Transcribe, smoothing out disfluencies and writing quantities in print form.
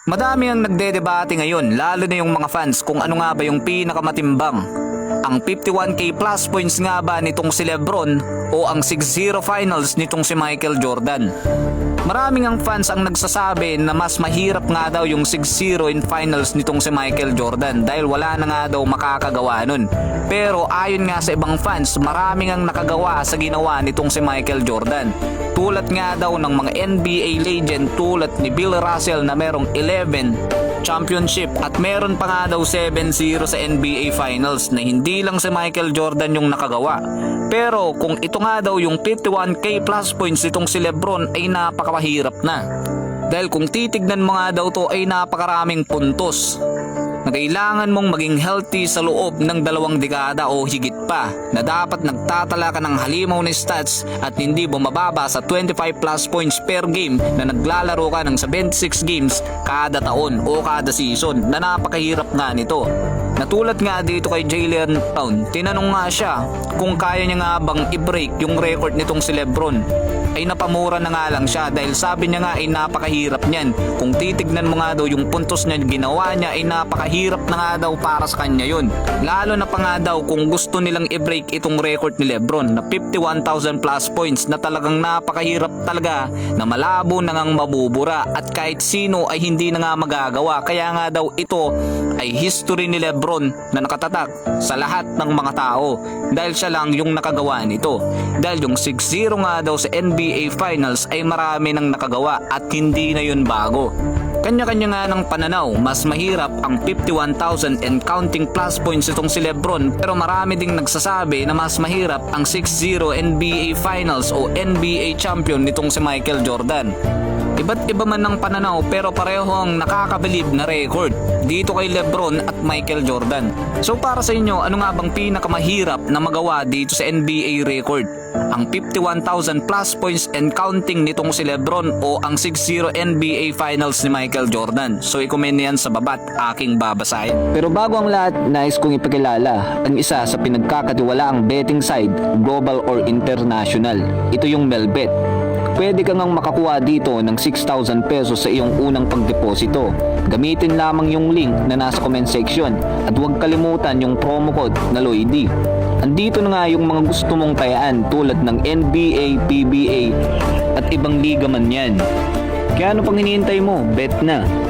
Madami ang nagdedebate ngayon, lalo na yung mga fans, kung ano nga ba yung pinakamatimbang. Ang 51k plus points nga ba nitong si Lebron o ang 6-0 finals nitong si Michael Jordan? Maraming ang fans ang nagsasabi na mas mahirap nga daw yung 6-0 in finals nitong si Michael Jordan dahil wala na nga daw makakagawa nun. Pero ayon nga sa ibang fans, maraming ang nakagawa sa ginawa nitong si Michael Jordan. Tulad nga daw ng mga NBA legend tulad ni Bill Russell na merong 11 championship at meron pa nga daw 7-0 sa NBA Finals na hindi lang si Michael Jordan yung nakagawa. Pero kung ito nga daw yung 51k plus points itong si Lebron ay napakahirap na. Dahil kung titignan mo nga daw to ay napakaraming puntos na kailangan mong maging healthy sa loob ng 2 dekada o higit pa, na dapat nagtatala ka ng halimaw na stats at hindi bumababa sa 25 plus points per game na naglalaro ka ng 76 games kada taon o kada season, na napakahirap nga nito. Natulad nga dito kay Jaylen Brown, tinanong nga siya kung kaya niya nga bang i-break yung record nitong si Lebron, ay napamura na nga lang siya dahil sabi niya nga ay napakahirap niyan. Kung titignan mo nga daw yung puntos niya ginawa niya ay napakahirap na nga daw para sa kanya yun. Lalo na pa nga daw kung gusto nilang i-break itong record ni Lebron na 51,000 plus points na talagang napakahirap talaga, na malabo na ngang mabubura at kahit sino ay hindi na nga magagawa. Kaya nga daw ito ay history ni Lebron na nakatatak sa lahat ng mga tao dahil siya lang yung nakagawa nito. Dahil yung 6-0 nga daw sa NBA Finals ay marami nang nakagawa at hindi na yun bago. Kanya-kanya nga ng pananaw, mas mahirap ang 51,000 and counting plus points itong si Lebron, pero marami ding nagsasabi na mas mahirap ang 6-0 NBA Finals o NBA champion nitong si Michael Jordan. Iba't iba man ng pananaw pero pareho ang nakakabilib na record dito kay Lebron at Michael Jordan. So para sa inyo, ano nga bang pinakamahirap na magawa dito sa NBA record? Ang 51,000 plus points and counting nitong si Lebron o ang 6-0 NBA Finals ni Michael Jordan? So i-comment yan sa baba at aking babasahin. Pero bago ang lahat, nais kong ipakilala ang isa sa pinagkakatiwalaang betting site, global or international. Ito yung Melbet. Pwede kang makakuha dito ng 6,000 pesos sa iyong unang pagdeposito. Gamitin lamang yung link na nasa comment section at huwag kalimutan yung promo code na LOYD. Andito na nga yung mga gusto mong tayaan tulad ng NBA, PBA at ibang liga man yan. Kaya ano pang hinihintay mo? Bet na!